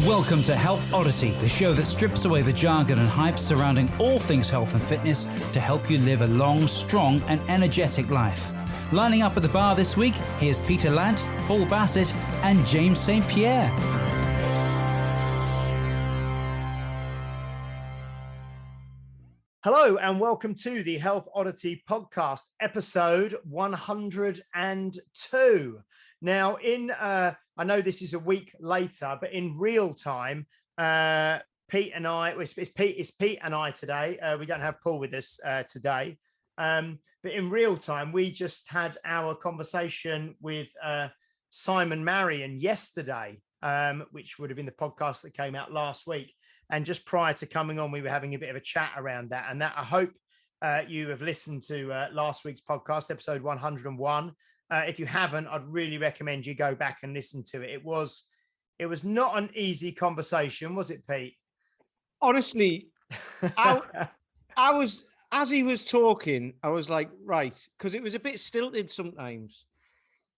Welcome to Health Oddity, the show that strips away the jargon and hype surrounding all things health and fitness to help you live a long, strong and energetic life. Lining up at the bar this week, here's Peter Ladd, Paul Bassett and James St. Pierre. Hello and welcome to the Health Oddity podcast, episode 102. Now, I know this is a week later, but in real time, Pete and I, it's Pete and I today. We don't have Paul with us today, but in real time, we just had our conversation with Simon Marion yesterday, which would have been the podcast that came out last week. And just prior to coming on, we were having a bit of a chat around that. And that I hope you have listened to last week's podcast, episode 101. If you haven't, I'd really recommend you go back and listen to it. It was not an easy conversation, was it, Pete? Honestly, I was, as he was talking, I was like, right, because it was a bit stilted sometimes.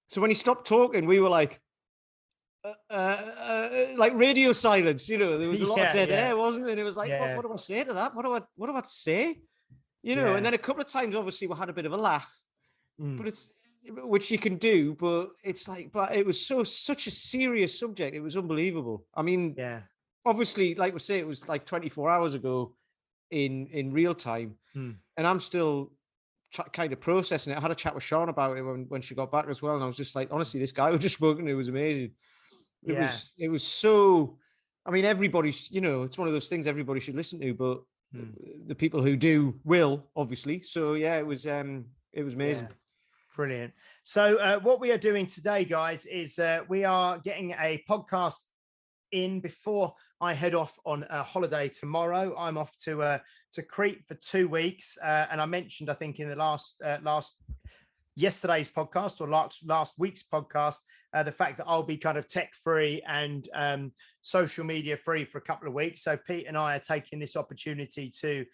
So when he stopped talking, we were like radio silence, you know, there was a lot of dead air, wasn't there? And it was like, what do I say to that? What do I say? You know, and then a couple of times, obviously, we had a bit of a laugh, but which you can do, but it's like, but it was such a serious subject. It was unbelievable. I mean, obviously, like we say, it was like 24 hours ago in real time, and I'm still kind of processing it. I had a chat with Sean about it when she got back as well, and I was just like, honestly, this guy we just spoken to was amazing. It was so, I mean, everybody, you know, it's one of those things everybody should listen to, but the people who do will, obviously. So yeah, it was amazing. Yeah. Brilliant. So what we are doing today, guys, is we are getting a podcast in before I head off on a holiday tomorrow. I'm off to Crete for 2 weeks, and I mentioned, I think, in the yesterday's podcast or last week's podcast, the fact that I'll be kind of tech free and social media free for a couple of weeks. So Pete and I are taking this opportunity to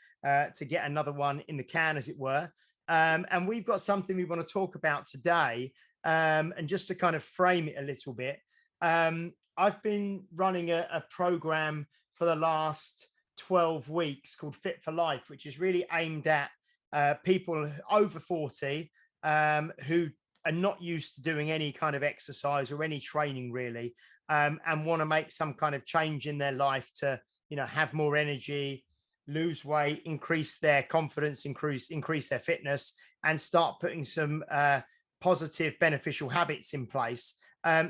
get another one in the can, as it were. And we've got something we want to talk about today. And just to kind of frame it a little bit, I've been running a program for the last 12 weeks called Fit for Life, which is really aimed at people over 40 who are not used to doing any kind of exercise or any training really, and want to make some kind of change in their life to, you know, have more energy, lose weight, increase their confidence, increase their fitness, and start putting some positive, beneficial habits in place.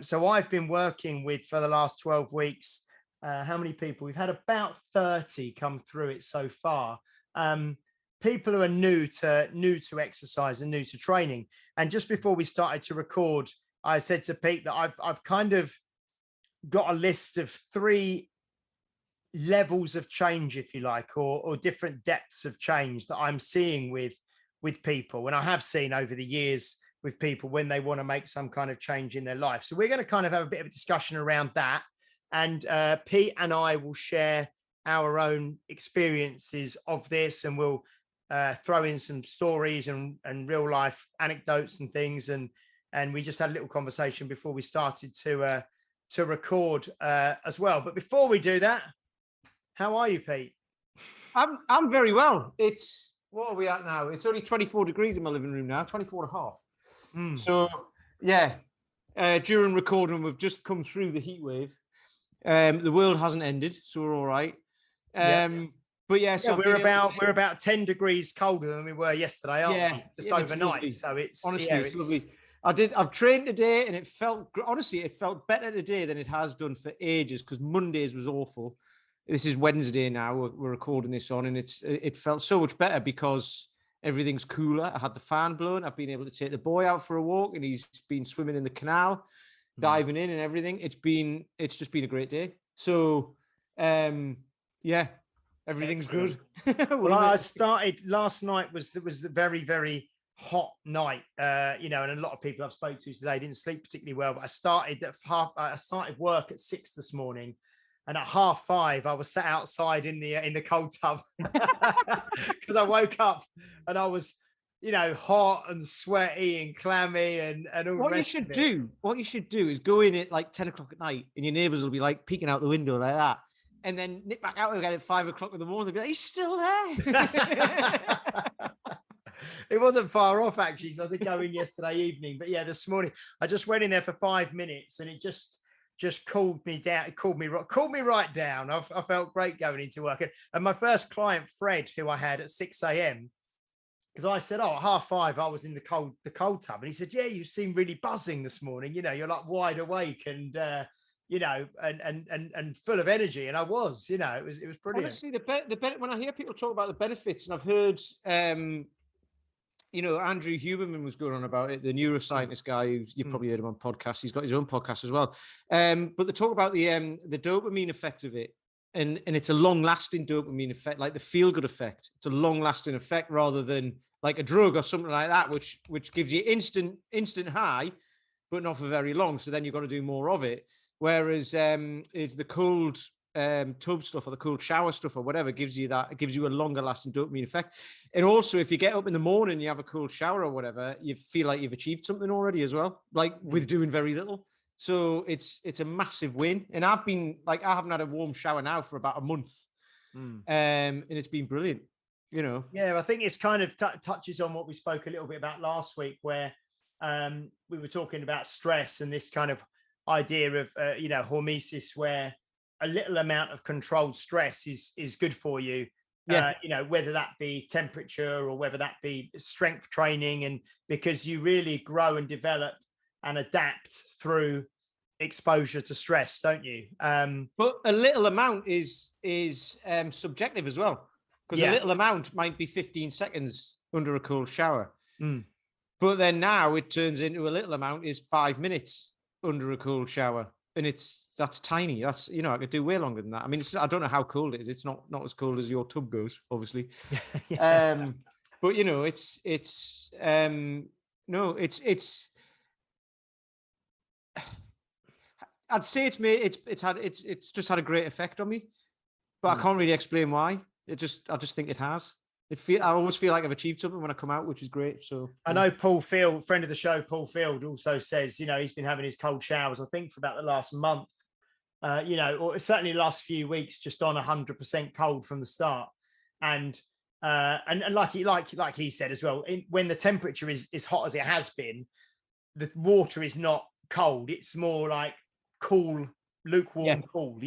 So I've been working with, for the last 12 weeks, how many people? We've had about 30 come through it so far. People who are new to exercise and new to training. And just before we started to record, I said to Pete that I've kind of got a list of 3 levels of change, if you like, or different depths of change that I'm seeing with people. And I have seen over the years with people when they want to make some kind of change in their life. So we're going to kind of have a bit of a discussion around that. And Pete and I will share our own experiences of this, and we'll throw in some stories and real life anecdotes and things. And we just had a little conversation before we started to record as well. But before we do that, how are you, Pete? I'm very well. It's, what are we at now? It's only 24 degrees in my living room now, 24 and a half. So yeah, during recording, we've just come through the heat wave. The world hasn't ended, so we're all right. But yeah, so we're about 10 degrees colder than we were yesterday, aren't we? Just overnight. So it's honestly, it's lovely. I've trained today, and it felt better today than it has done for ages, because Mondays was awful. This is Wednesday now. We're recording this on, and it felt so much better because everything's cooler. I had the fan blowing. I've been able to take the boy out for a walk, and he's been swimming in the canal, diving in and everything. It's just been a great day. So, yeah, everything's good. Well, I started last night. Was a very, very hot night. You know, and a lot of people I've spoke to today didn't sleep particularly well. But I started work at 6 this morning. And at 5:30, I was sat outside in the cold tub because I woke up and I was hot and sweaty and clammy and all what the you rest should of it. do, what you should do is go in at like 10 o'clock at night and your neighbors will be like peeking out the window like that. And then nip back out again at 5 o'clock in the morning. They'll be like, he's still there. It wasn't far off, actually, because I did go in yesterday evening. But yeah, this morning, I just went in there for 5 minutes and it just cooled me down. It cooled me right down. I felt great going into work. And my first client, Fred, who I had at 6 a.m., because I said, at 5:30, I was in the cold tub. And he said, yeah, you seem really buzzing this morning. You're like wide awake and, and full of energy. And I was, it was brilliant. Honestly, when I hear people talk about the benefits, and I've heard, Andrew Huberman was going on about it, the neuroscientist guy who you've probably heard him on podcasts. He's got his own podcast as well. But they talk about the dopamine effect of it. And it's a long-lasting dopamine effect, like the feel-good effect. It's a long-lasting effect rather than like a drug or something like that, which gives you instant high, but not for very long. So then you've got to do more of it. Whereas it's the cold tub stuff or the cold shower stuff or whatever gives you a longer-lasting dopamine effect. And also, if you get up in the morning and you have a cold shower or whatever, you feel like you've achieved something already as well, like with doing very little. So it's a massive win. And I haven't had a warm shower now for about a month. And it's been brilliant, Yeah, I think it's kind of touches on what we spoke a little bit about last week, where we were talking about stress and this kind of idea of, hormesis, where a little amount of controlled stress is good for you. Yeah. Whether that be temperature or whether that be strength training, and because you really grow and develop and adapt through exposure to stress, don't you? But a little amount is subjective as well, because a little amount might be 15 seconds under a cold shower. But then now it turns into a little amount is 5 minutes under a cold shower, and that's tiny. That's I could do way longer than that. I mean, I don't know how cold it is. It's not as cold as your tub goes, obviously. But it's I'd say it's just had a great effect on me, but I can't really explain why. I just think it has. I always feel like I've achieved something when I come out, which is great. So I know Paul Field, friend of the show, Paul Field, also says, he's been having his cold showers, I think, for about the last month, or certainly the last few weeks, just on 100% cold from the start. And like he said as well, when the temperature is as hot as it has been, the water is not cold. It's more like cool, lukewarm, cool,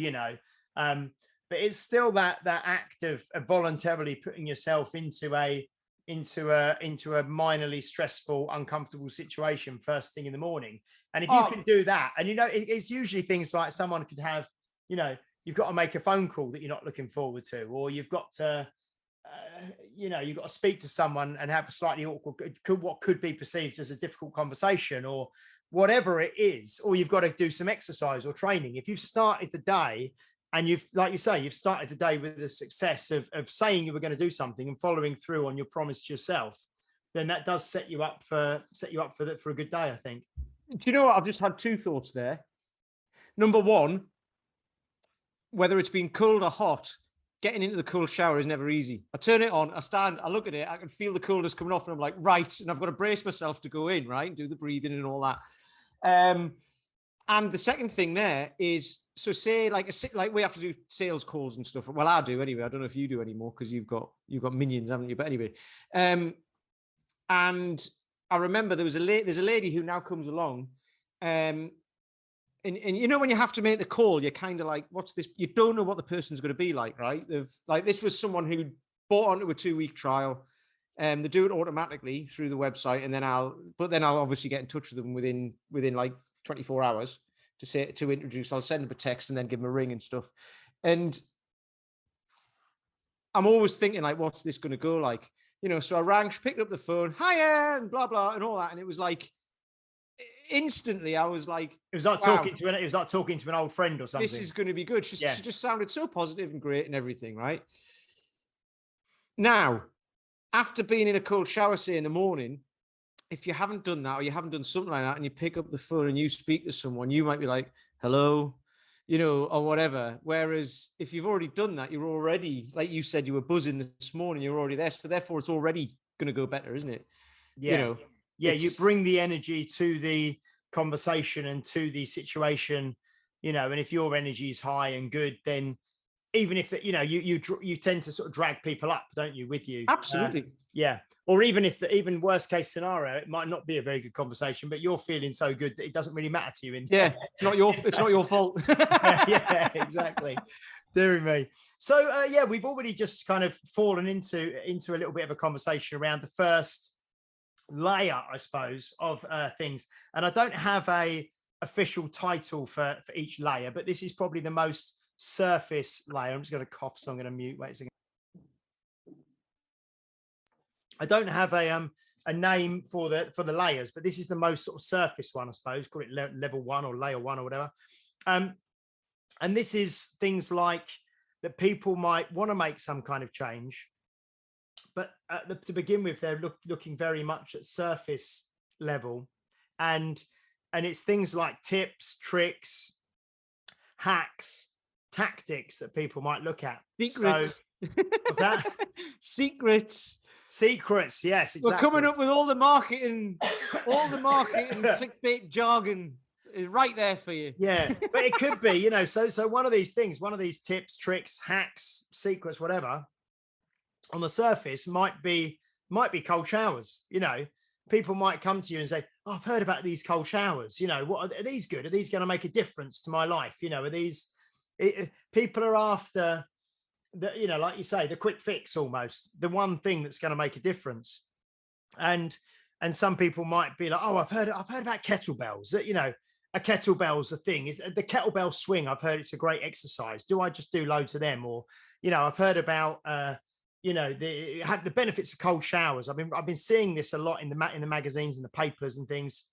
but it's still that act of voluntarily putting yourself into a minorly stressful, uncomfortable situation first thing in the morning. And if you can do that, and it's usually things like someone could have, you've got to make a phone call that you're not looking forward to, or you've got to you've got to speak to someone and have a slightly awkward, what could be perceived as a difficult conversation, or whatever it is, or you've got to do some exercise or training. If you've started the day and you've started the day with the success of saying you were going to do something and following through on your promise to yourself, then that does set you up for a good day, I think. Do you know what? I've just had two thoughts there. Number one, whether it's been cold or hot, getting into the cold shower is never easy. I turn it on, I stand, I look at it, I can feel the coldness coming off, and I'm like, right, and I've got to brace myself to go in, right, and do the breathing and all that. And the second thing there is, so say like we have to do sales calls and stuff. Well, I do anyway. I don't know if you do anymore because you've got minions, haven't you? But anyway, and I remember there's a lady who now comes along, and when you have to make the call, you're kind of like, what's this? You don't know what the person's going to be like, right? This was someone who bought onto a 2-week trial. They do it automatically through the website, and then I'll obviously get in touch with them within like 24 hours to introduce. I'll send them a text and then give them a ring and stuff. And I'm always thinking like, what's this going to go like? So I rang, she picked up the phone, hiya, and blah, blah, and all that. And it was like, instantly I was like, it was like talking to an old friend or something. This is going to be good. She just sounded so positive and great and everything, right? Now, after being in a cold shower, say in the morning, if you haven't done that or you haven't done something like that and you pick up the phone and you speak to someone, you might be like, hello, or whatever. Whereas if you've already done that, you're already, like you said, you were buzzing this morning, you're already there. So therefore it's already going to go better, isn't it? Yeah. You bring the energy to the conversation and to the situation, and if your energy is high and good, then even if you tend to sort of drag people up, don't you, with you? Absolutely. Or even if even worst case scenario, it might not be a very good conversation, but you're feeling so good that it doesn't really matter to you. It's not your fault. Exactly. Dear me. So we've already just kind of fallen into a little bit of a conversation around the first layer, I suppose, of things. And I don't have a official title for each layer, but this is probably the most surface layer. I'm just going to cough, so I'm going to mute. Wait a second. I don't have a name for the layers, but this is the most sort of surface one, I suppose. Call it level 1 or layer 1 or whatever. And this is things like that people might want to make some kind of change, but to begin with, they're looking very much at surface level, and it's things like tips, tricks, hacks, tactics that people might look at. Secrets. So, what's that? Secrets, yes, exactly. We're coming up with all the marketing clickbait jargon is right there for you. Yeah, but it could be, so one of these things, one of these tips, tricks, hacks, secrets, whatever, on the surface might be cold showers. People might come to you and say, "Oh, I've heard about these cold showers. What are these good? Are these going to make a difference to my life? Are these?" People are after the, like you say, the quick fix, almost the one thing that's going to make a difference. And some people might be like, "Oh, I've heard about kettlebells. A kettlebell's a thing. Is the kettlebell swing? I've heard it's a great exercise. Do I just do loads of them?" Or, I've heard about the benefits of cold showers. I've been seeing this a lot in the magazines and the papers and things.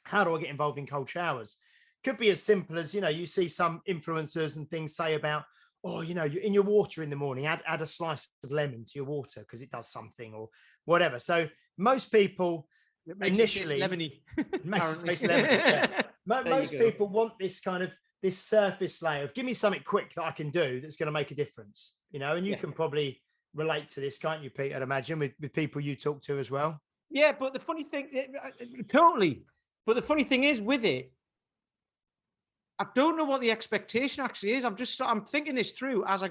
How do I get involved in cold showers? Could be as simple as, you see some influencers and things say about, "Oh, you're in your water in the morning, add a slice of lemon to your water because it does something," or whatever. So most people initially makes it taste lemony. Most people want this kind of this surface layer of, give me something quick that I can do that's going to make a difference, and you can probably relate to this, can't you, Pete? I'd imagine with people you talk to as well. Yeah, but the funny thing, totally. But the funny thing is with it, I don't know what the expectation actually is. I'm thinking this through as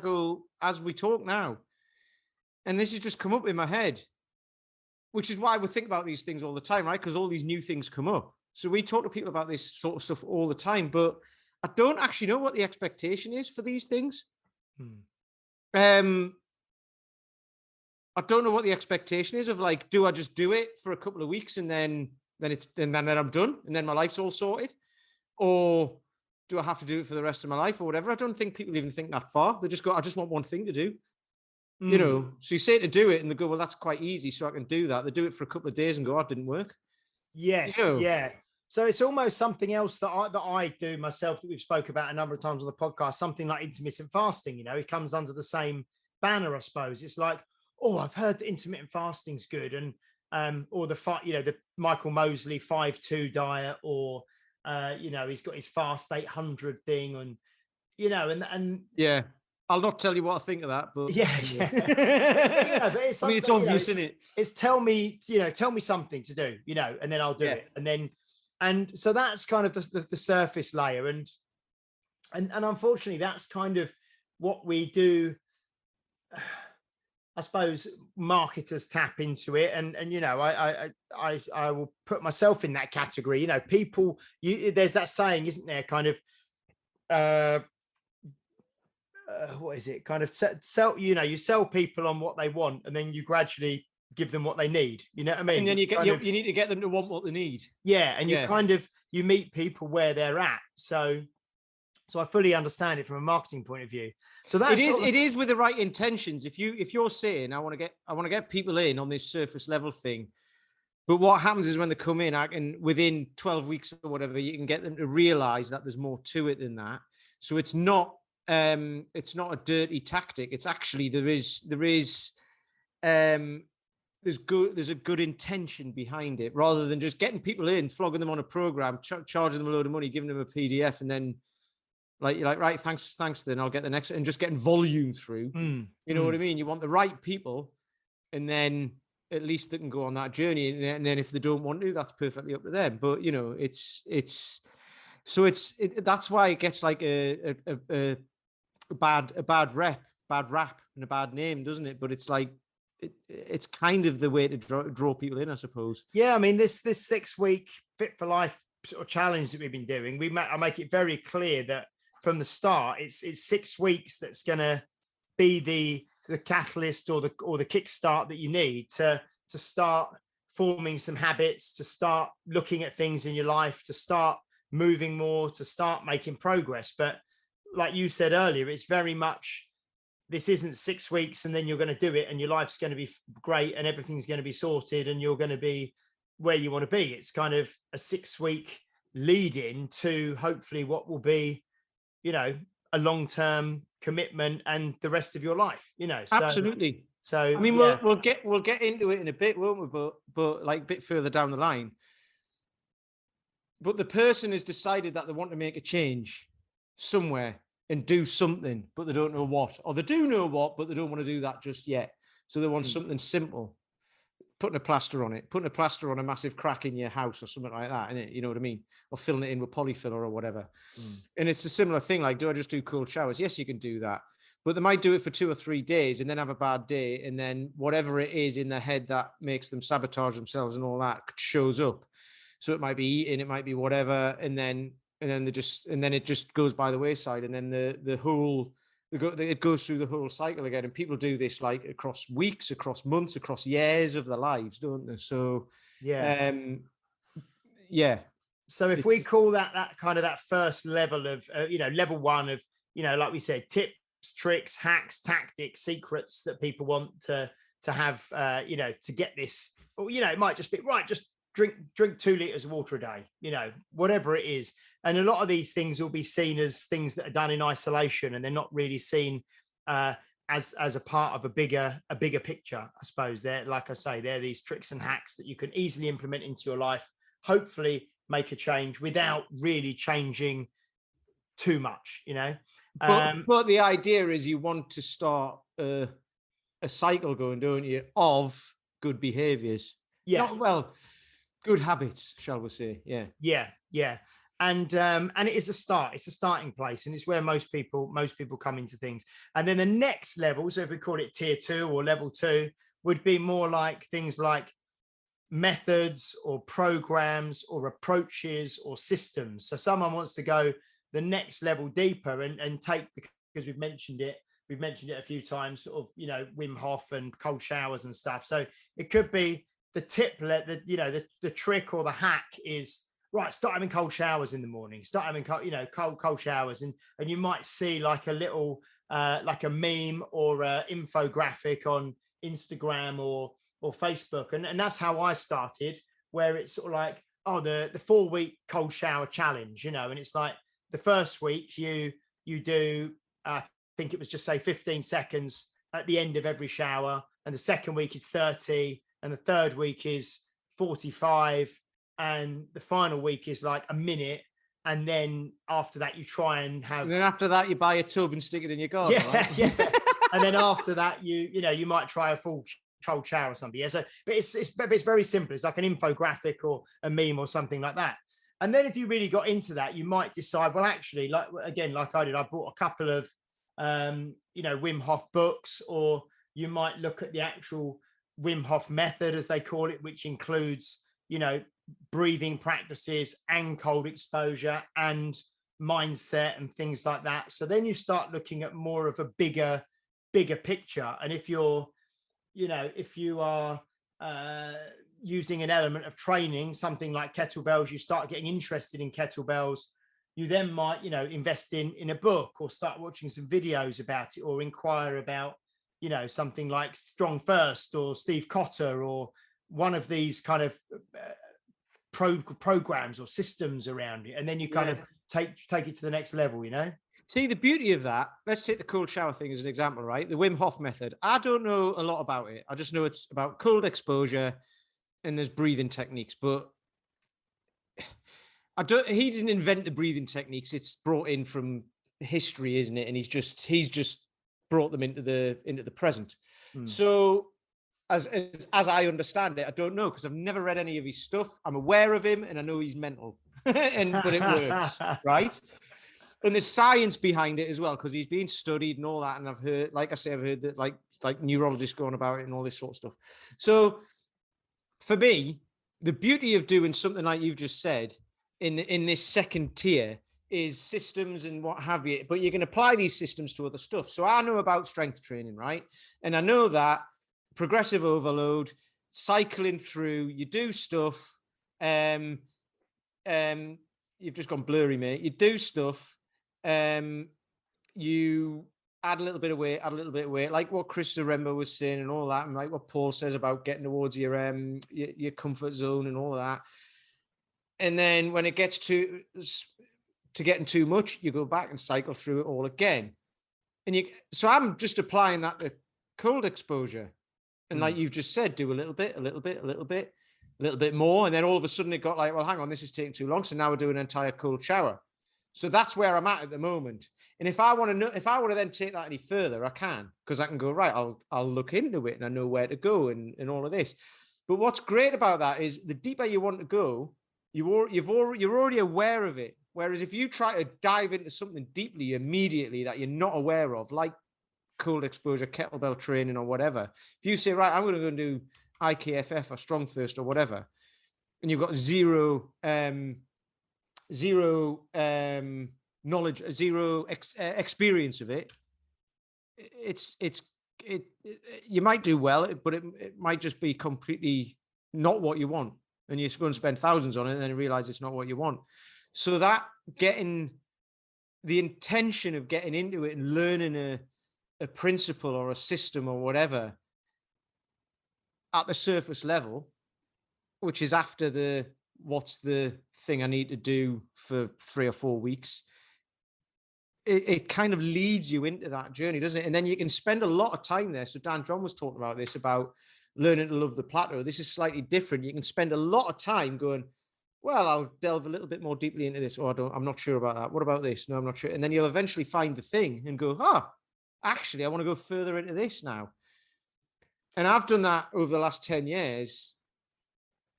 we talk now. And this has just come up in my head, which is why we think about these things all the time, right? Because all these new things come up. So we talk to people about this sort of stuff all the time, but I don't actually know what the expectation is for these things. I don't know what the expectation is of, like, do I just do it for a couple of weeks and then I'm done and then my life's all sorted? Or do I have to do it for the rest of my life or whatever? I don't think people even think that far. They just go, I just want one thing to do. So you say to do it and they go, well, that's quite easy, so I can do that. They do it for a couple of days and go, oh, it didn't work. Yes. Yeah. So it's almost something else that I do myself that we've spoke about a number of times on the podcast, something like intermittent fasting. It comes under the same banner, I suppose. It's like, oh, I've heard that intermittent fasting's good, and or the Michael Mosley 5-2 diet, or he's got his fast 800 thing, and and yeah, I'll not tell you what I think of that, but but it's it's obvious, isn't it? It's tell me something to do, and then I'll do it, and so that's kind of the surface layer, and unfortunately that's kind of what we do. I suppose marketers tap into it, and I will put myself in that category. People, there's that saying, isn't there? Kind of, what is it? Kind of sell. You sell people on what they want, and then you gradually give them what they need. You know what I mean? And then you need to get them to want what they need. Yeah, and you meet people where they're at. So I fully understand it from a marketing point of view. So that's it is with the right intentions. If you're saying I want to get people in on this surface level thing, but what happens is when they come in, and within 12 weeks or whatever, you can get them to realize that there's more to it than that. So it's not a dirty tactic. It's actually there's a good intention behind it, rather than just getting people in, flogging them on a program, charging them a load of money, giving them a PDF, and then you're like, right, thanks, then I'll get the next, and just getting volume through. You know what I mean? You want the right people, and then at least they can go on that journey. And then if they don't want to, that's perfectly up to them. But, you know, that's why it gets like a bad rap and a bad name, doesn't it? But it's like, it's kind of the way to draw people in, I suppose. Yeah, I mean, this 6-week Fit for Life sort of challenge that we've been doing, I make it very clear that from the start, it's 6 weeks that's going to be the catalyst or the kickstart that you need to start forming some habits, to start looking at things in your life, to start moving more, to start making progress. But like you said earlier, it's very much, this isn't 6 weeks and then you're going to do it and your life's going to be great and everything's going to be sorted and you're going to be where you want to be. It's kind of a 6-week lead in to hopefully what will be, you know, a long-term commitment and the rest of your life, you know. Absolutely. So I mean, yeah. we'll get into it in a bit, won't we? But like a bit further down the line. But the person has decided that they want to make a change somewhere and do something, but they don't know what, or they do know what, but they don't want to do that just yet. So they want something simple, putting a plaster on it, putting a plaster on a massive crack in your house or something like that, innit? You know what I mean? Or filling it in with polyfiller or whatever. And it's a similar thing. Like, do I just do cold showers? Yes, you can do that. But they might do it for 2 or 3 days and then have a bad day. And then whatever it is in their head that makes them sabotage themselves and all that shows up. So it might be eating, it might be whatever. And then it just goes by the wayside. And then it goes through the whole cycle again. And people do this like across weeks, across months, across years of their lives, don't they? So, yeah. Yeah. So if we call that kind of that first level of, level 1 of, like we said, tips, tricks, hacks, tactics, secrets that people want to have, to get this, or, it might just be, right, just drink 2 liters of water a day, whatever it is. And a lot of these things will be seen as things that are done in isolation, and they're not really seen as a part of a bigger picture, I suppose. They're, like I say, they're these tricks and hacks that you can easily implement into your life, hopefully make a change without really changing too much, But the idea is you want to start a cycle going, don't you, of good behaviors. Yeah. Good habits, shall we say? Yeah. And it is a start. It's a starting place, and it's where most people come into things. And then the next level, so if we call it tier 2 or level 2, would be more like things like methods or programs or approaches or systems. So someone wants to go the next level deeper and take, because we've mentioned it a few times, sort of, Wim Hof and cold showers and stuff. So it could be the tip, the trick or the hack is, right, start having cold showers in the morning, start having cold showers. And you might see like a little, like a meme or a infographic on Instagram or Facebook. And that's how I started, where it's sort of like, the 4-week cold shower challenge, and it's like the first week you do, I think it was just say 15 seconds at the end of every shower. And the second week is 30. And the third week is 45. And the final week is like a minute. And then after that, you try and have. And then after that, you buy a tub and stick it in your garden. Yeah, right? yeah. And then after that, you might try a full cold shower or something. Yeah. So, but it's very simple. It's like an infographic or a meme or something like that. And then if you really got into that, you might decide, well, actually, like I did, I bought a couple of, Wim Hof books, or you might look at the actual Wim Hof method, as they call it, which includes, breathing practices and cold exposure and mindset and things like that. So then you start looking at more of a bigger picture. And if you are using an element of training, something like kettlebells, you start getting interested in kettlebells, you then might, invest in a book or start watching some videos about it, or inquire about, something like Strong First or Steve Cotter or one of these kind of programs or systems around it. And then you kind of take it to the next level, See, the beauty of that, let's take the cold shower thing as an example, right? The Wim Hof method. I don't know a lot about it. I just know it's about cold exposure and there's breathing techniques, but he didn't invent the breathing techniques. It's brought in from history, isn't it? And he's just brought them into the present. So as I understand it, I don't know, because I've never read any of his stuff. I'm aware of him and I know he's mental, but it works, right? And there's science behind it as well, because he's been studied and all that. And I've heard, like I say, I've heard that like neurologists going about it and all this sort of stuff. So for me, the beauty of doing something like you've just said in this second tier is systems and what have you, but you can apply these systems to other stuff. So I know about strength training, right? And I know that progressive overload, cycling through, you do stuff, you've just gone blurry, mate. You do stuff, you add a little bit of weight, like what Chris Zaremba was saying and all that, and like what Paul says about getting towards your comfort zone and all of that. And then when it gets to getting too much, you go back and cycle through it all again. So I'm just applying that to cold exposure. And like you've just said, do a little bit more. And then all of a sudden it got like, well, hang on, this is taking too long. So now we're doing an entire cold shower. So that's where I'm at the moment. And if I want to then take that any further, I can, because I can go, right, I'll look into it and I know where to go and all of this. But what's great about that is the deeper you want to go, you're already aware of it. Whereas if you try to dive into something deeply immediately that you're not aware of, like cold exposure, kettlebell training or whatever, if you say, right, I'm going to go and do IKFF or strong first or whatever, and you've got zero knowledge, experience of it, you might do well, but it might just be completely not what you want. And you're going to spend thousands on it and then you realize it's not what you want. So that getting the intention of getting into it and learning a principle or a system or whatever at the surface level, which is after what's the thing I need to do for 3 or 4 weeks, it kind of leads you into that journey, doesn't it? And then you can spend a lot of time there. So Dan John was talking about this, about learning to love the plateau. This is slightly different. You can spend a lot of time going, well, I'll delve a little bit more deeply into this. Or I'm not sure about that. What about this? No, I'm not sure. And then you'll eventually find the thing and go, actually, I want to go further into this now. And I've done that over the last 10 years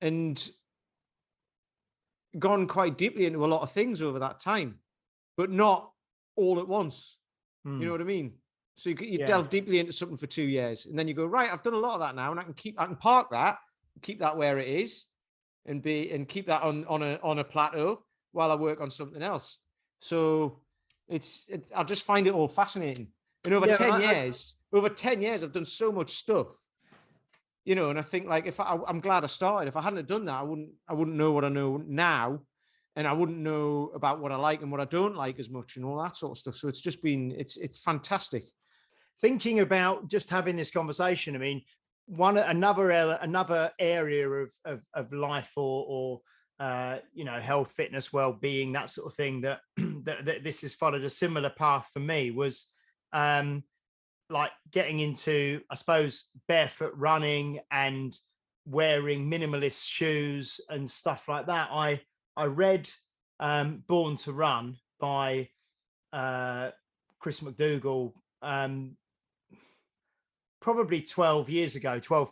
and gone quite deeply into a lot of things over that time, but not all at once. You know what I mean? So you delve deeply into something for 2 years and then you go, right, I've done a lot of that now and I can park that, keep that where it is and keep that on a plateau while I work on something else. So I just find it all fascinating. And over 10 years, I've done so much stuff, and I think like I'm glad I started. If I hadn't done that, I wouldn't know what I know now. And I wouldn't know about what I like and what I don't like as much and all that sort of stuff. So it's just been, it's fantastic. Thinking about just having this conversation, I mean, another area of life or health, fitness, well-being, that sort of thing that this has followed a similar path for me was like getting into, I suppose, barefoot running and wearing minimalist shoes and stuff like that. I read Born to Run by Chris McDougall probably 12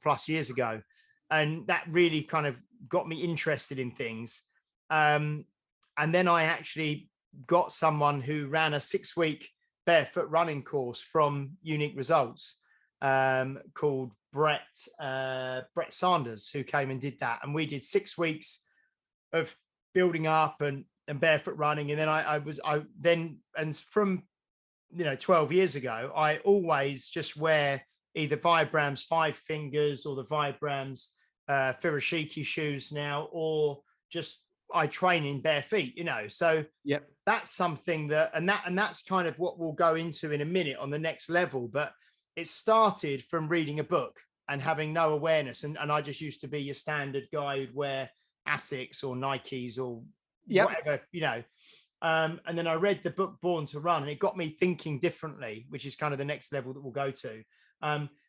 plus years ago. And that really kind of got me interested in things. And then I actually got someone who ran a 6-week barefoot running course from Unique Results called Brett Sanders, who came and did that. And we did 6 weeks of building up and barefoot running. And then from 12 years ago, I always just wear either Vibrams 5 Fingers or the Vibrams Furoshiki shoes now, or just I train in bare feet, so that's something that's kind of what we'll go into in a minute on the next level. But it started from reading a book and having no awareness, and I just used to be your standard guy who'd wear Asics or Nikes or whatever, and then I read the book Born to Run and it got me thinking differently, which is kind of the next level that we'll go to.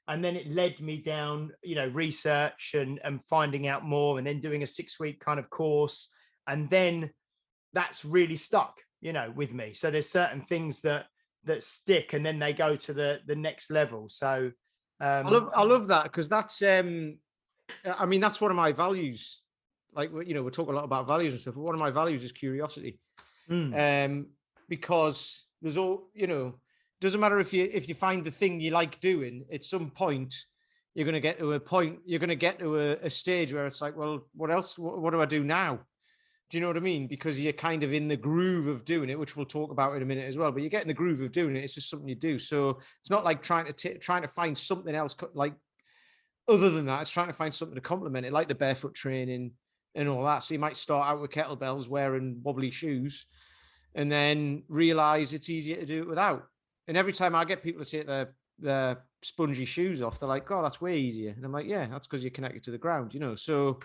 And then it led me down, research and finding out more, and then doing a 6-week kind of course. And then that's really stuck, with me. So there's certain things that stick, and then they go to the next level. So I love that, because that's I mean, that's one of my values. Like, you know, we're talking a lot about values and stuff, but one of my values is curiosity. Because there's all, you know, doesn't matter if you find the thing you like doing, at some point you're going to get to a stage where it's like, well, what else? What do I do now? Do you know what I mean? Because you're kind of in the groove of doing it, which we'll talk about in a minute as well. But you get in the groove of doing it. It's just something you do. So it's not like trying to find something else like other than that. It's trying to find something to complement it, like the barefoot training and all that. So you might start out with kettlebells, wearing wobbly shoes, and then realize it's easier to do it without. And every time I get people to take their spongy shoes off, they're like, "Oh, that's way easier." And I'm like, "Yeah, that's because you're connected to the ground, you know." So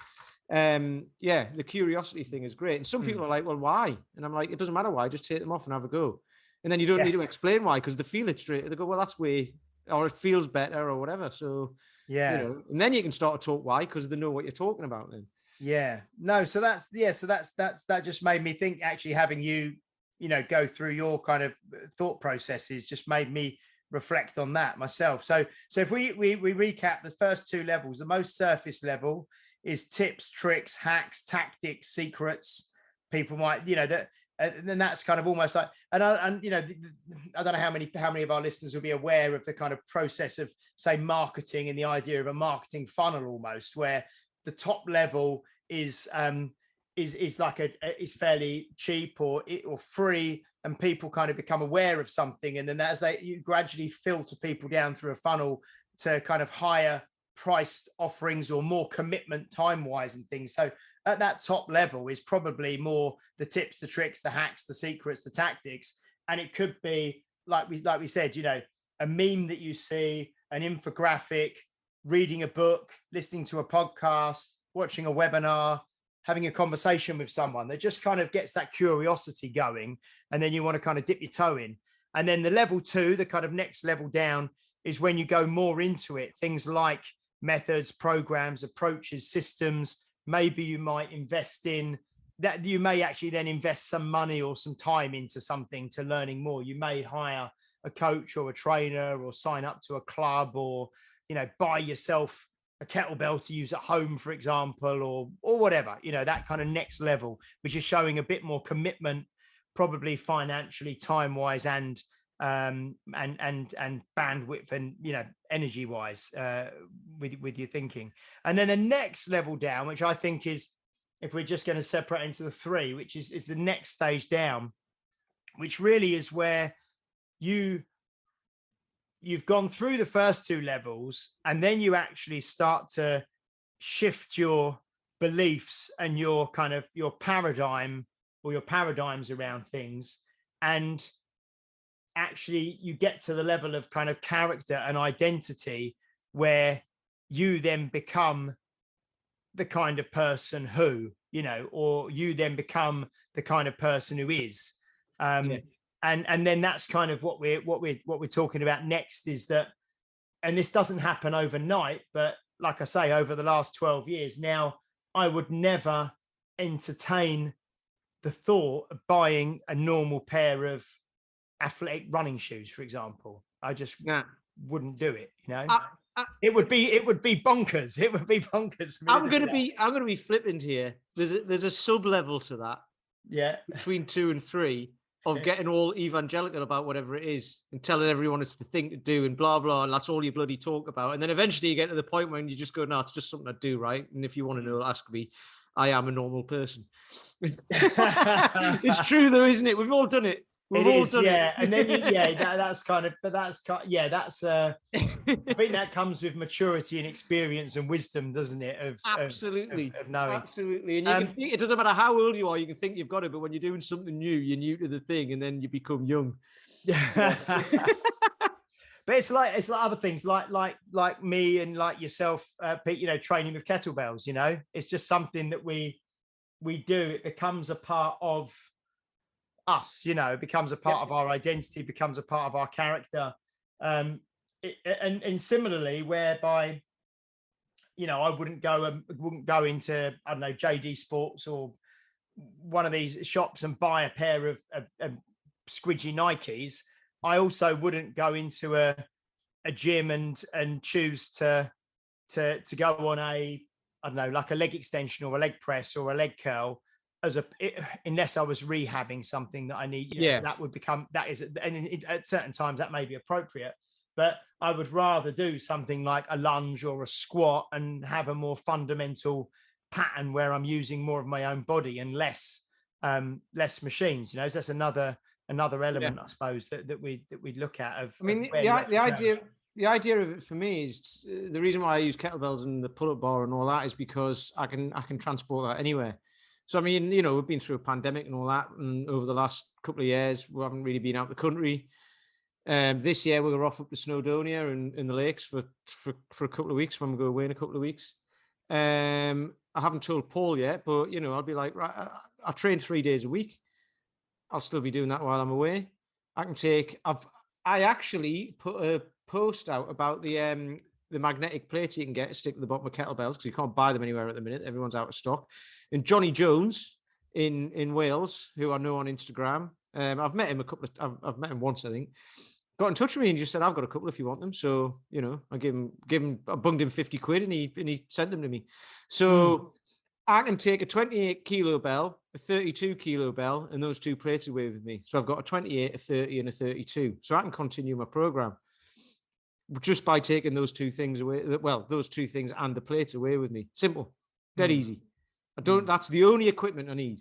yeah, the curiosity thing is great. And some people are like, "Well, why?" And I'm like, "It doesn't matter why, just take them off and have a go." And then you don't need to explain why, because they feel it straight. They go, "Well, that's way," or "It feels better," or whatever. So yeah, you know, and then you can start to talk why, because they know what you're talking about then. Yeah, no, so that just made me think, actually, having you know, go through your kind of thought processes just made me reflect on that myself. So if we recap the first two levels, the most surface level is tips, tricks, hacks, tactics, secrets. People might, you know, that, and then that's kind of almost like, and you know, I don't know how many of our listeners will be aware of the kind of process of, say, marketing, and the idea of a marketing funnel, almost, where the top level is like is fairly cheap or free, and people kind of become aware of something, and then as you gradually filter people down through a funnel to kind of higher priced offerings or more commitment time wise and things. So at that top level is probably more the tips, the tricks, the hacks, the secrets, the tactics, and it could be like we said, you know, a meme that you see, an infographic, reading a book, listening to a podcast, watching a webinar, having a conversation with someone that just kind of gets that curiosity going. And then you want to kind of dip your toe in. And then the level two, the kind of next level down, is when you go more into it. Things like methods, programs, approaches, systems. Maybe you might invest in that. You may actually then invest some money or some time into something to learning more. You may hire a coach or a trainer, or sign up to a club, or, you know, buy yourself a kettlebell to use at home, for example, or whatever, you know, that kind of next level, which is showing a bit more commitment, probably financially, time wise, and bandwidth, and, you know, energy wise, with your thinking. And then the next level down, which I think is, if we're just going to separate into the three, which is the next stage down, which really is where you've gone through the first two levels, and then you actually start to shift your beliefs and your kind of your paradigm, or your paradigms around things. And actually you get to the level of kind of character and identity, where you then become the kind of person who, you know, or you then become the kind of person who is. And then that's kind of what we're talking about next, is that, and this doesn't happen overnight, but like I say, over the last 12 years now, I would never entertain the thought of buying a normal pair of athletic running shoes, for example. I just wouldn't do it, you know. It would be bonkers. It would be bonkers. I'm gonna be flippant here. There's a sub level to that. Yeah. Between 2 and 3. Of getting all evangelical about whatever it is and telling everyone it's the thing to do and blah, blah, and that's all you bloody talk about. And then eventually you get to the point when you just go, no, it's just something I do, right? And if you want to know, ask me. I am a normal person. It's true though, isn't it? We've all done it. We've all done it. And then that's kind of, but that's that's I think that comes with maturity and experience and wisdom, doesn't it? Absolutely. Of knowing. Absolutely. And you can think, it doesn't matter how old you are, you can think you've got it, but when you're doing something new, you're new to the thing, and then you become young. Yeah. But it's like other things, like me and like yourself, Pete, you know, training with kettlebells, you know, it's just something that we do. It becomes a part of us, you know, it becomes a part of our identity, becomes a part of our character. And similarly, whereby, you know, I wouldn't go into, I don't know, JD Sports or one of these shops and buy a pair of squidgy Nikes. I also wouldn't go into a a gym and choose to go on I don't know, like a leg extension or a leg press or a leg curl unless I was rehabbing something that I need, that would become, that is, and at certain times that may be appropriate, but I would rather do something like a lunge or a squat and have a more fundamental pattern where I'm using more of my own body and less machines. So that's another element, I suppose, that we'd look at. The idea of it for me is the reason why I use kettlebells and the pull-up bar and all that is because I can transport that anywhere. So, I mean, we've been through a pandemic and all that, and over the last couple of years, we haven't really been out the country. This year, we're off up to Snowdonia and in the lakes for a couple of weeks when we go away in a couple of weeks. I haven't told Paul yet, but, I'll be like, right, I train 3 days a week. I'll still be doing that while I'm away. I actually put a post out about the magnetic plates you can get to stick to the bottom of kettlebells, because you can't buy them anywhere at the minute. Everyone's out of stock. And Johnny Jones in Wales, who I know on Instagram, I've met him I've met him once, I think. Got in touch with me and just said, I've got a couple if you want them. So, I I bunged him 50 quid and he sent them to me. So I can take a 28 kilo bell, a 32 kilo bell, and those two plates away with me. So I've got a 28, a 30, and a 32. So I can continue my program just by taking those two things away. Well, those two things and the plates away with me. Simple, dead easy. That's the only equipment I need.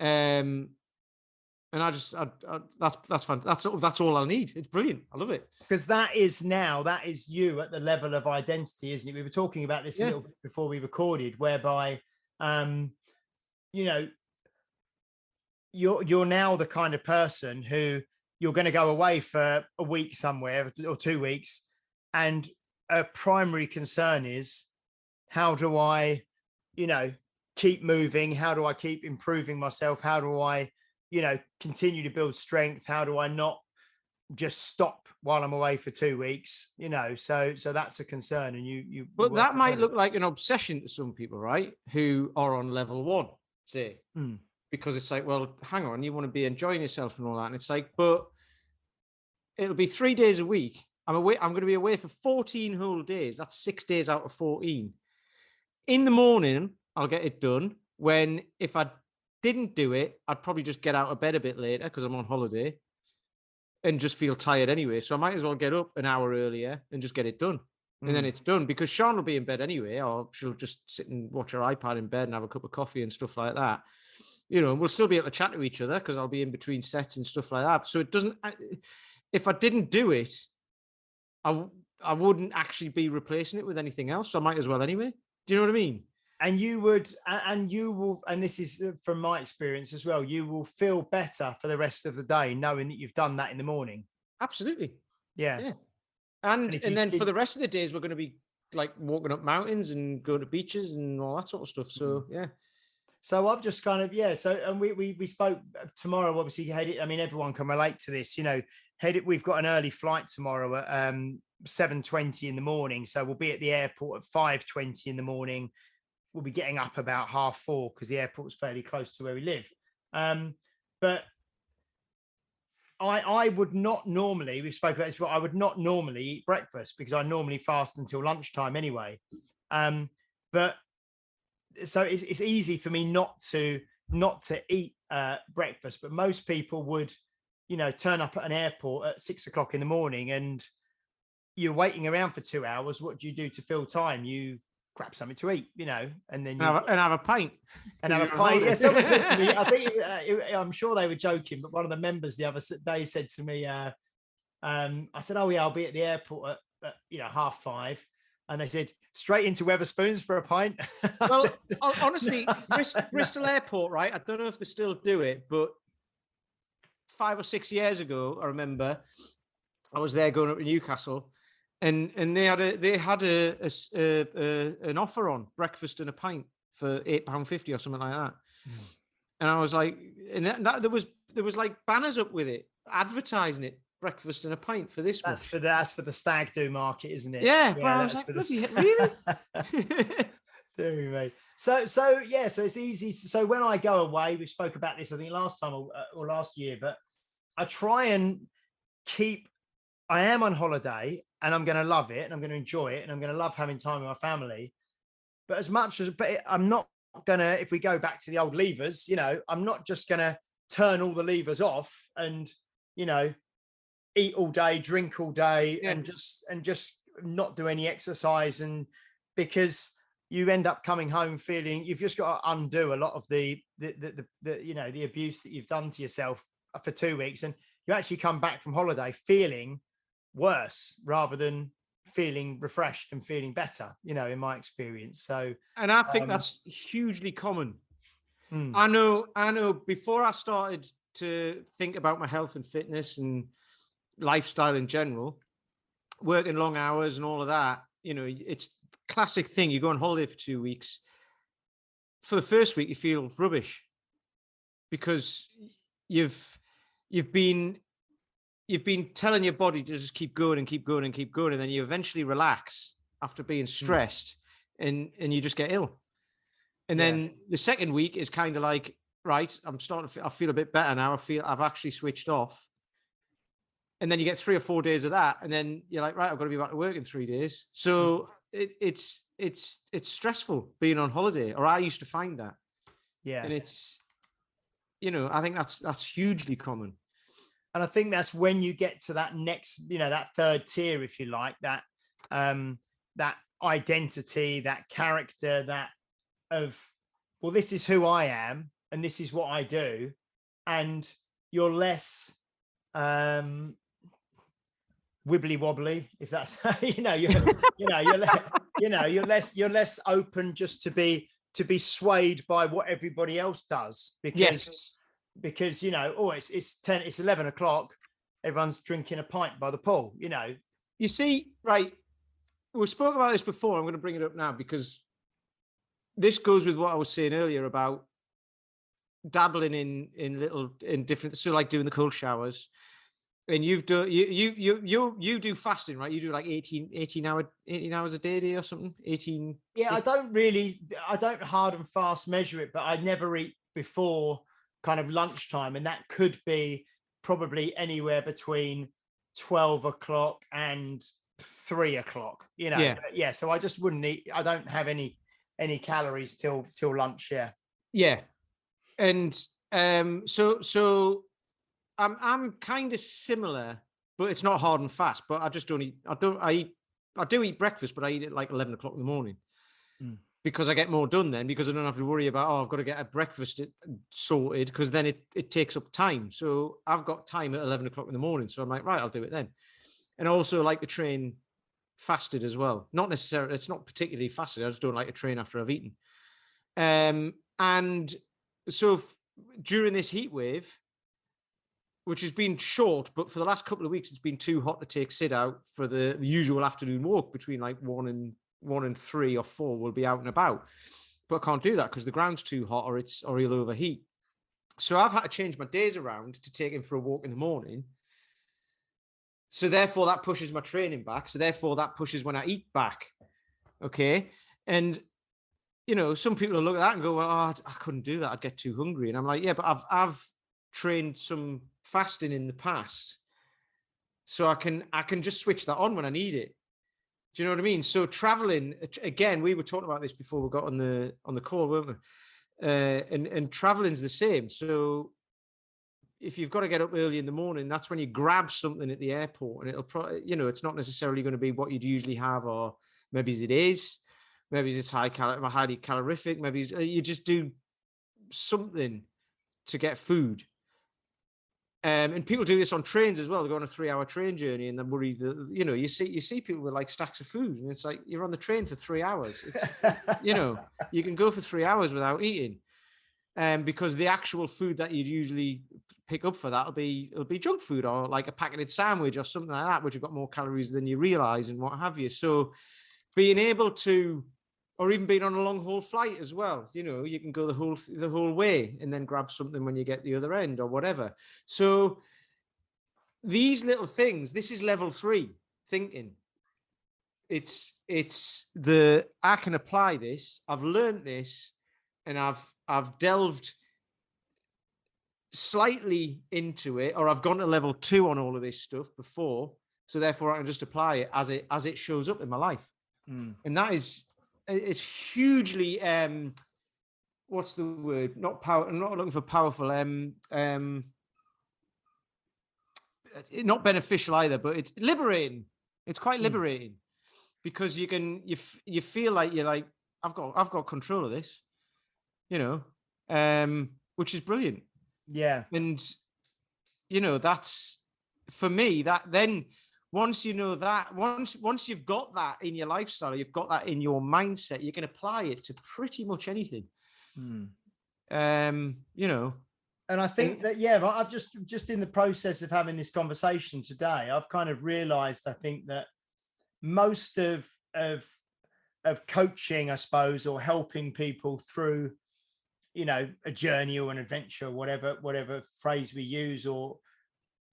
And that's fun. That's all I need. It's brilliant. I love it. Because that is you at the level of identity, isn't it? We were talking about this a little bit before we recorded, whereby, you're now the kind of person who you're going to go away for a week somewhere or 2 weeks, and a primary concern is, how do I, keep moving? How do I keep improving myself? How do I, continue to build strength? How do I not just stop while I'm away for 2 weeks? So that's a concern. And but that might look like an obsession to some people, right? Who are on level 1, say, because it's like, well, hang on, you want to be enjoying yourself and all that. And it's like, but it'll be 3 days a week. I'm going to be away for 14 whole days. That's 6 days out of 14. In the morning, I'll get it done. When if I didn't do it, I'd probably just get out of bed a bit later because I'm on holiday and just feel tired anyway. So I might as well get up an hour earlier and just get it done. And then it's done, because Sean will be in bed anyway, or she'll just sit and watch her iPad in bed and have a cup of coffee and stuff like that. We'll still be able to chat to each other because I'll be in between sets and stuff like that. So it doesn't, if I didn't do it, I wouldn't actually be replacing it with anything else. So I might as well anyway. Do you know what I mean? And you will, and this is from my experience as well, you will feel better for the rest of the day knowing that you've done that in the morning. Absolutely. Yeah. And then for the rest of the days, we're going to be like walking up mountains and going to beaches and all that sort of stuff. So, yeah. So I've just kind of, so, and we spoke tomorrow, obviously, everyone can relate to this, we've got an early flight tomorrow at 7:20 in the morning. So we'll be at the airport at 5:20 in the morning. We'll be getting up about 4:30 because the airport's fairly close to where we live. But I would not normally, we've spoken about this before, I would not normally eat breakfast because I normally fast until lunchtime anyway. But so it's easy for me not to eat breakfast, but most people would, turn up at an airport at 6 o'clock in the morning and you're waiting around for 2 hours. What do you do to fill time? You grab something to eat, and then have a pint. And have a pint. Yeah, someone said to me, I think I'm sure they were joking, but one of the members the other day said to me, I said, "Oh yeah, I'll be at the airport at 5:30," and they said, "Straight into Wetherspoons for a pint." Well, honestly, Bristol Airport, right? I don't know if they still do it, but 5 or 6 years ago, I remember I was there going up to Newcastle. And they had an offer on breakfast and a pint for £8.50 or something like that. And I was like, and that there was like banners up with it advertising it, breakfast and a pint for this. That's for the stag do market, isn't it? Yeah, but I was like, really? Mate. So it's easy. So when I go away, we spoke about this, I think last time or last year, but I try and I am on holiday and I'm going to love it and I'm going to enjoy it and I'm going to love having time with my family. But I'm not going to, if we go back to the old levers, I'm not just going to turn all the levers off and, eat all day, drink all day, and just not do any exercise. And because you end up coming home feeling you've just got to undo a lot of the abuse that you've done to yourself for 2 weeks, and you actually come back from holiday feeling worse rather than feeling refreshed and feeling better, in my experience. So, and I think that's hugely common. I know before I started to think about my health and fitness and lifestyle in general, working long hours and all of that, it's classic thing. You go on holiday for 2 weeks. For the first week, you feel rubbish because you've been telling your body to just keep going and keep going and keep going, and then you eventually relax after being stressed, and you just get ill. And then the second week is kind of like, right, I feel a bit better now. I've actually switched off. And then you get 3 or 4 days of that, and then you're like, right, I've got to be back to work in 3 days. So it's stressful being on holiday, or I used to find that. Yeah. And it's, I think that's hugely common. And I think that's when you get to that next, that third tier, if you like, that identity, that character, well, this is who I am and this is what I do. And you're less wibbly wobbly, if that's you're less open just to be swayed by what everybody else does, because it's 11 o'clock, everyone's drinking a pint by the pool. You see, right, we spoke about this before. I'm going to bring it up now because this goes with what I was saying earlier about dabbling in different, so like doing the cold showers. And you do fasting, right? You do like 18 hours a day or something. 18. Yeah, I don't hard and fast measure it, but I never eat before kind of lunchtime, and that could be probably anywhere between 12 o'clock and 3 o'clock. Yeah. So I just wouldn't eat. I don't have any calories till lunch. Yeah. Yeah, and so. I'm kind of similar, but it's not hard and fast. But I just don't eat. I do eat breakfast, but I eat it like 11 o'clock in the morning because I get more done then, because I don't have to worry about, I've got to get a breakfast sorted, because then it takes up time. So I've got time at 11 o'clock in the morning. So I'm like, right, I'll do it then. And I also like to train fasted as well. Not necessarily, it's not particularly fasted. I just don't like to train after I've eaten. And so during this heat wave, which has been short, but for the last couple of weeks, it's been too hot to take Sid out for the usual afternoon walk between like 1 and 3 or 4. We'll be out and about, but I can't do that because the ground's too hot or he'll overheat. So I've had to change my days around to take him for a walk in the morning. So therefore that pushes my training back. So therefore that pushes when I eat back. Okay. And, some people will look at that and go, well, I couldn't do that. I'd get too hungry. And I'm like, yeah, but I've trained some fasting in the past, so I can just switch that on when I need it. Do you know what I mean? So traveling, again, we were talking about this before we got on the call, weren't we? And traveling's the same. So if you've got to get up early in the morning, that's when you grab something at the airport, and it'll probably, it's not necessarily going to be what you'd usually have, or maybe it is, maybe it's highly calorific, maybe you just do something to get food. And people do this on trains as well. They go on a 3-hour train journey and they're worried that, you see people with like stacks of food, and it's like, you're on the train for 3 hours. It's, you can go for 3 hours without eating. Because the actual food that you'd usually pick up for that it'll be junk food, or like a packeted sandwich or something like that, which have got more calories than you realize and what have you. So being able to, or even being on a long haul flight as well, you can go the whole way and then grab something when you get the other end or whatever. So these little things, this is level 3 thinking. It's I can apply this. I've learned this, and I've delved slightly into it, or I've gone to level 2 on all of this stuff before, So therefore I can just apply it as it shows up in my life. And that is, it's hugely, what's the word? Not power. I'm not looking for powerful. Not beneficial either, but it's liberating. It's quite liberating because you feel like you're like, I've got control of this, which is brilliant. Yeah. And, that's for me, that then once you know that, once you've got that in your lifestyle, you've got that in your mindset, you can apply it to pretty much anything. And I think that, I've just in the process of having this conversation today, I've kind of realized, I think that most of coaching, I suppose, or helping people through, a journey or an adventure, whatever phrase we use, or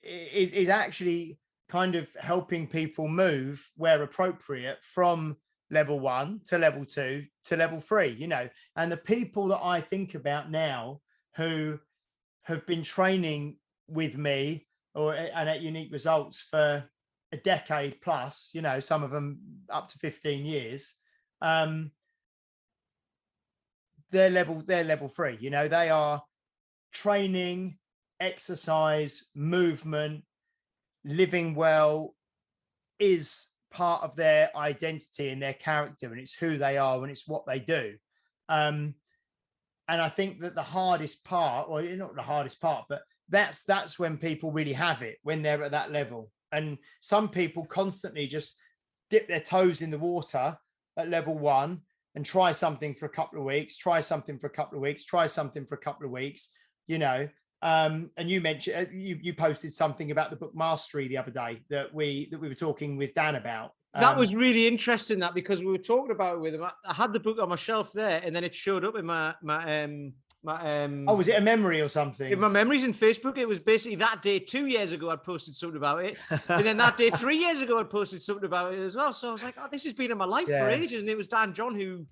is actually kind of helping people move where appropriate from level 1 to level 2 to level 3, and the people that I think about now who have been training with me and at Unique Results for a decade plus, some of them up to 15 years, they're level 3, they are training, exercise, movement, living well is part of their identity and their character, and it's who they are and it's what they do. And I think that the hardest part, or not the hardest part, but that's when people really have it, when they're at that level. And some people constantly just dip their toes in the water at level 1 and try something for a couple of weeks, try something for a couple of weeks, try something for a couple of weeks, and you mentioned, you posted something about the book Mastery the other day that we were talking with Dan about. That was really interesting, that, because we were talking about it with him. I had the book on my shelf there, and then it showed up in my oh, was it a memory or something? In my memories in Facebook, it was basically that day 2 years ago I'd posted something about it, and then that day 3 years ago I'd posted something about it as well. So I was like, oh, this has been in my life for ages, and it was Dan John who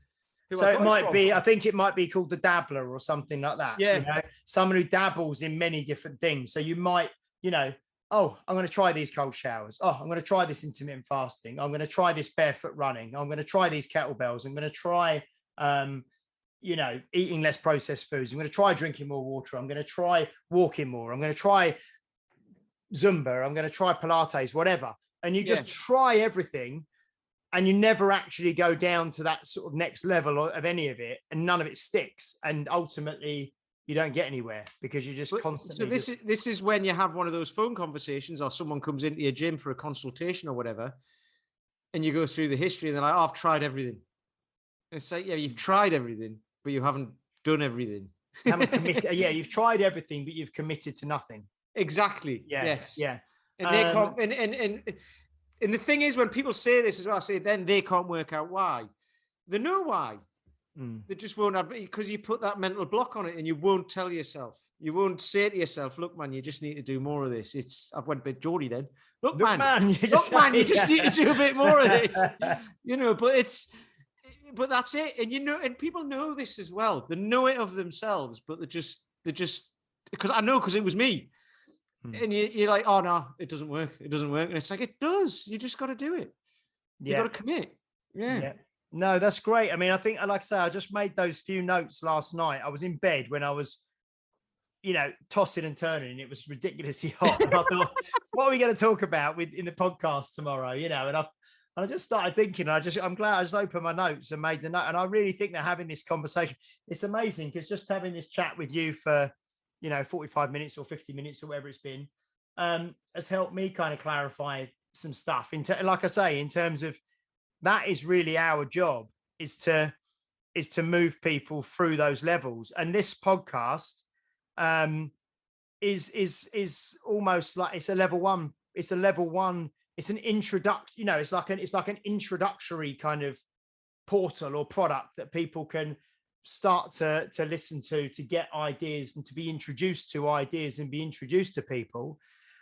so it might be, I think it might be called the Dabbler or something like that. Yeah, someone who dabbles in many different things. So you might, oh, I'm going to try these cold showers. Oh, I'm going to try this intermittent fasting. I'm going to try this barefoot running. I'm going to try these kettlebells. I'm going to try, eating less processed foods. I'm going to try drinking more water. I'm going to try walking more. I'm going to try Zumba. I'm going to try Pilates, whatever. And you just try everything, and you never actually go down to that sort of next level of any of it, and none of it sticks. And ultimately, you don't get anywhere because you just constantly. So this is when you have one of those phone conversations, or someone comes into your gym for a consultation or whatever, and you go through the history, and they're like, "Oh, I've tried everything." It's like, yeah, you've tried everything, but you haven't done everything. You haven't committed. Yeah, you've tried everything, but you've committed to nothing. Exactly. Yeah. Yes. Yeah. And and the thing is, when people say this as well, I say then they can't work out why. They know why. They just won't have, because you put that mental block on it, and you won't tell yourself. You won't say to yourself, "Look, man, you just need to do more of this." I've went a bit Geordie then. Look, man, you just need to do a bit more of it. But that's it. And and people know this as well. They know it of themselves, but they just because I know, because it was me. And you're like, oh no, it doesn't work. It doesn't work. And it's like, it does. You just got to do it. You got to commit. Yeah. No, that's great. I mean, I think, like I say, I just made those few notes last night. I was in bed when I was, tossing and turning, and it was ridiculously hot. And I thought, what are we going to talk about in the podcast tomorrow? And I just started thinking. I'm glad I just opened my notes and made the note. And I really think that having this conversation, it's amazing, because just having this chat with you for 45 minutes or 50 minutes or whatever it's been, has helped me kind of clarify some stuff. Like I say, in terms of that is really our job, is to move people through those levels. And this podcast is almost like it's a level one. It's a level one. It's an introduction. It's like an introductory kind of portal or product that people can start to listen to get ideas, and to be introduced to ideas and be introduced to people.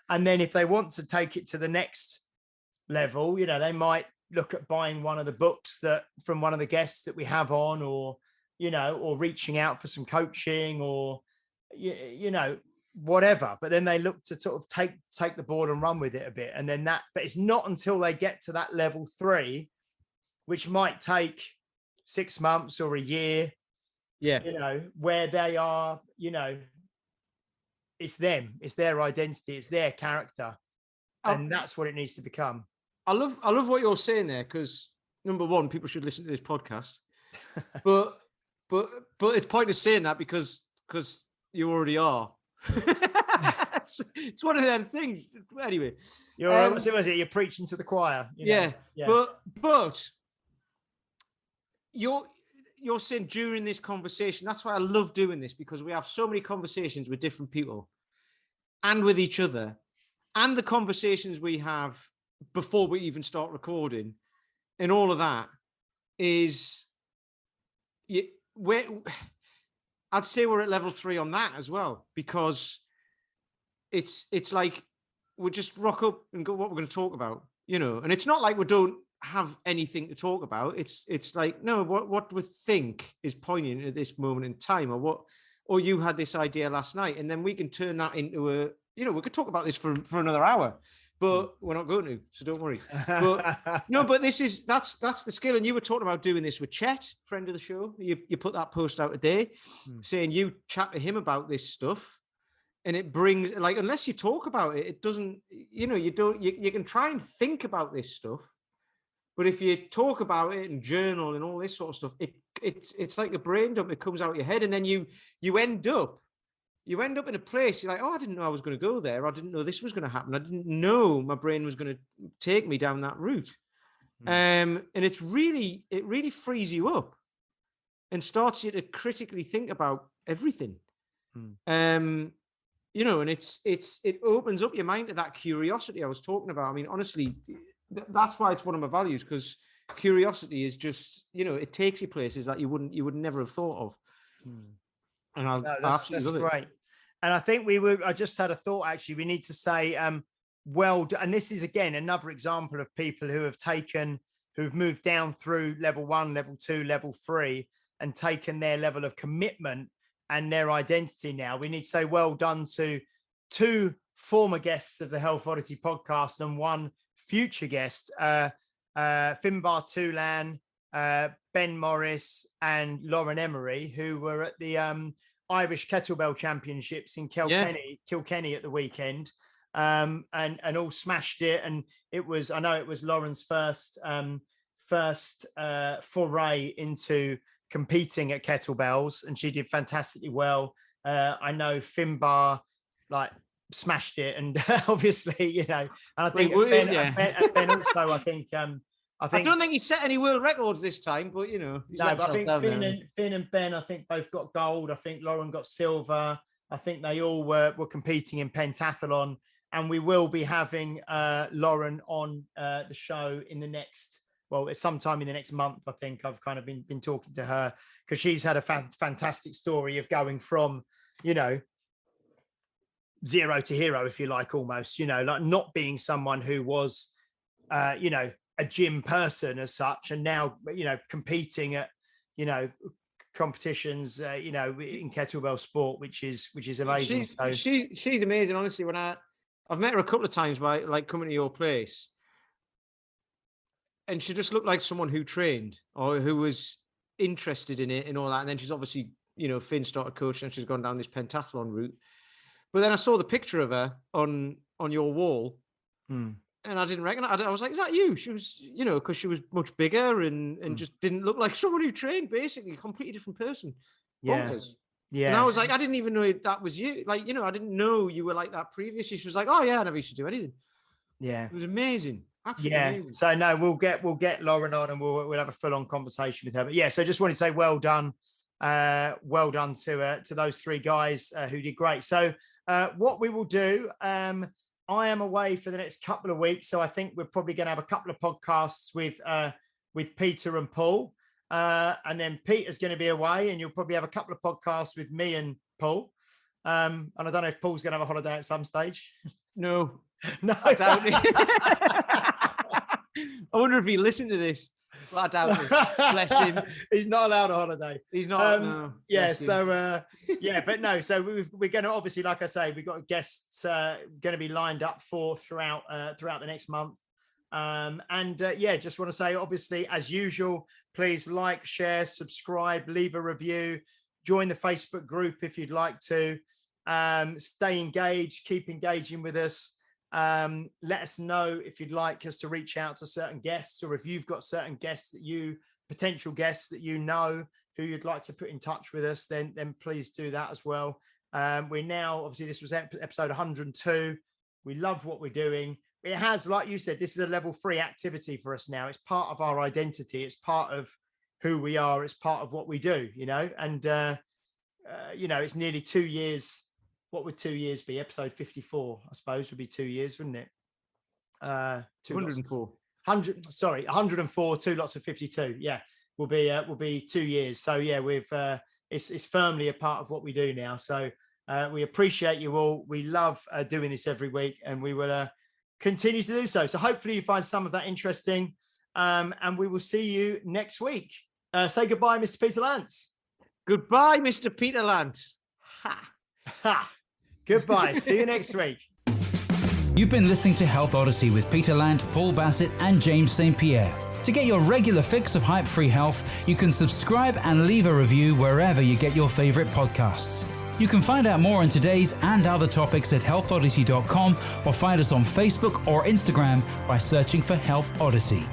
And then if they want to take it to the next level, they might look at buying one of the books from one of the guests that we have on, or reaching out for some coaching, or whatever, but then they look to sort of take the ball and run with it a bit. And then but it's not until they get to that level 3, which might take 6 months or a year, where they are, it's them, it's their identity, it's their character. And that's what it needs to become. I love what you're saying there, because number one, people should listen to this podcast. but it's pointless saying that because you already are. It's one of them things. Anyway, what was it? You're preaching to the choir. Yeah. But you're saying during this conversation, that's why I love doing this, because we have so many conversations with different people and with each other, and the conversations we have before we even start recording, and all of that is I'd say we're at level 3 on that as well, because it's like we just rock up and go what we're going to talk about, and it's not like we don't have anything to talk about. It's like, no, what we think is poignant at this moment in time, or you had this idea last night, and then we can turn that into we could talk about this for another hour, but we're not going to, so don't worry. But no, but that's the skill. And you were talking about doing this with Chet, friend of the show. You put that post out today, saying you chat to him about this stuff, and it brings, like, unless you talk about it, it doesn't. You can try and think about this stuff, but if you talk about it and journal and all this sort of stuff, it's like a brain dump. It comes out of your head, and then you end up in a place, you're like, oh, I didn't know I was going to go there. I didn't know this was going to happen. I didn't know my brain was going to take me down that route. And it really frees you up and starts you to critically think about everything. And it opens up your mind to that curiosity I was talking about. I mean, honestly, that's why it's one of my values, because curiosity is just, it takes you places that you would never have thought of. And that's great. And I think I just had a thought, actually. We need to say, well done. And this is, again, another example of people who've moved down through level 1, level 2, level 3, and taken their level of commitment and their identity now. We need to say well done to 2 former guests of the Health Oddity podcast and 1 future guest, Finbar Toulan, Ben Morris, and Lauren Emery, who were at the Irish Kettlebell Championships in Kilkenny at the weekend, and all smashed it. And I know it was Lauren's first foray into competing at kettlebells, and she did fantastically well. I know Finbar smashed it, and obviously, and I think Ben also, I don't think he set any world records this time, but I think Finn and Ben, I think both got gold. I think Lauren got silver. I think they all were competing in pentathlon, and we will be having Lauren on the show in the next. Well, it's sometime in the next month. I think I've kind of been talking to her, because she's had a fantastic story of going from, zero to hero, if you like, almost, like not being someone who was, a gym person as such, and now, competing at, competitions, in kettlebell sport, which is amazing. She's amazing. Honestly, when I've met her a couple of times by coming to your place, and she just looked like someone who trained or who was interested in it and all that. And then she's obviously, Finn started coaching and she's gone down this pentathlon route. But then I saw the picture of her on your wall, and I didn't recognize. I was like, "Is that you?" She was, because she was much bigger and just didn't look like someone who trained. Basically, a completely different person. Yeah, yeah. And I was like, I didn't even know that was you. I didn't know you were like that previously. She was like, "Oh yeah, I never used to do anything." Yeah, it was amazing. Absolutely amazing. So no, we'll get Lauren on, and we'll have a full on conversation with her. But so just wanted to say well done to those 3 guys who did great. So what we will do, I am away for the next couple of weeks, so I think we're probably going to have a couple of podcasts with Peter and Paul, and then Peter's going to be away, and you'll probably have a couple of podcasts with me and Paul, and I don't know if Paul's going to have a holiday at some stage. No, no, I doubt it. I wonder if he listened to this. I doubt it. Bless him. He's not allowed a holiday. He's not. No. Yeah. So but no. So we're going to obviously, like I say, we've got guests going to be lined up for throughout the next month. Just want to say, obviously, as usual, please like, share, subscribe, leave a review, join the Facebook group if you'd like to. Stay engaged, keep engaging with us. Let us know if you'd like us to reach out to certain guests, or if you've got certain guests potential guests that you know who you'd like to put in touch with us, then please do that as well. We're now, obviously, this was episode 102. We love what we're doing. It has, like you said, this is a level 3 activity for us now. It's part of our identity. It's part of who we are. It's part of what we do, and it's nearly 2 years. What would 2 years be? Episode 54, I suppose, would be 2 years, wouldn't it? 104. 104, 2 lots of 52. Yeah, will be 2 years. So yeah, it's firmly a part of what we do now. So we appreciate you all. We love doing this every week, and we will continue to do so. So hopefully you find some of that interesting, and we will see you next week. Say goodbye, Mr. Peter Lance. Goodbye, Mr. Peter Lance. Ha. Ha. Goodbye. See you next week. You've been listening to Health Odyssey with Peter Lant, Paul Bassett, and James St. Pierre. To get your regular fix of hype-free health, you can subscribe and leave a review wherever you get your favorite podcasts. You can find out more on today's and other topics at healthodyssey.com, or find us on Facebook or Instagram by searching for Health Odyssey.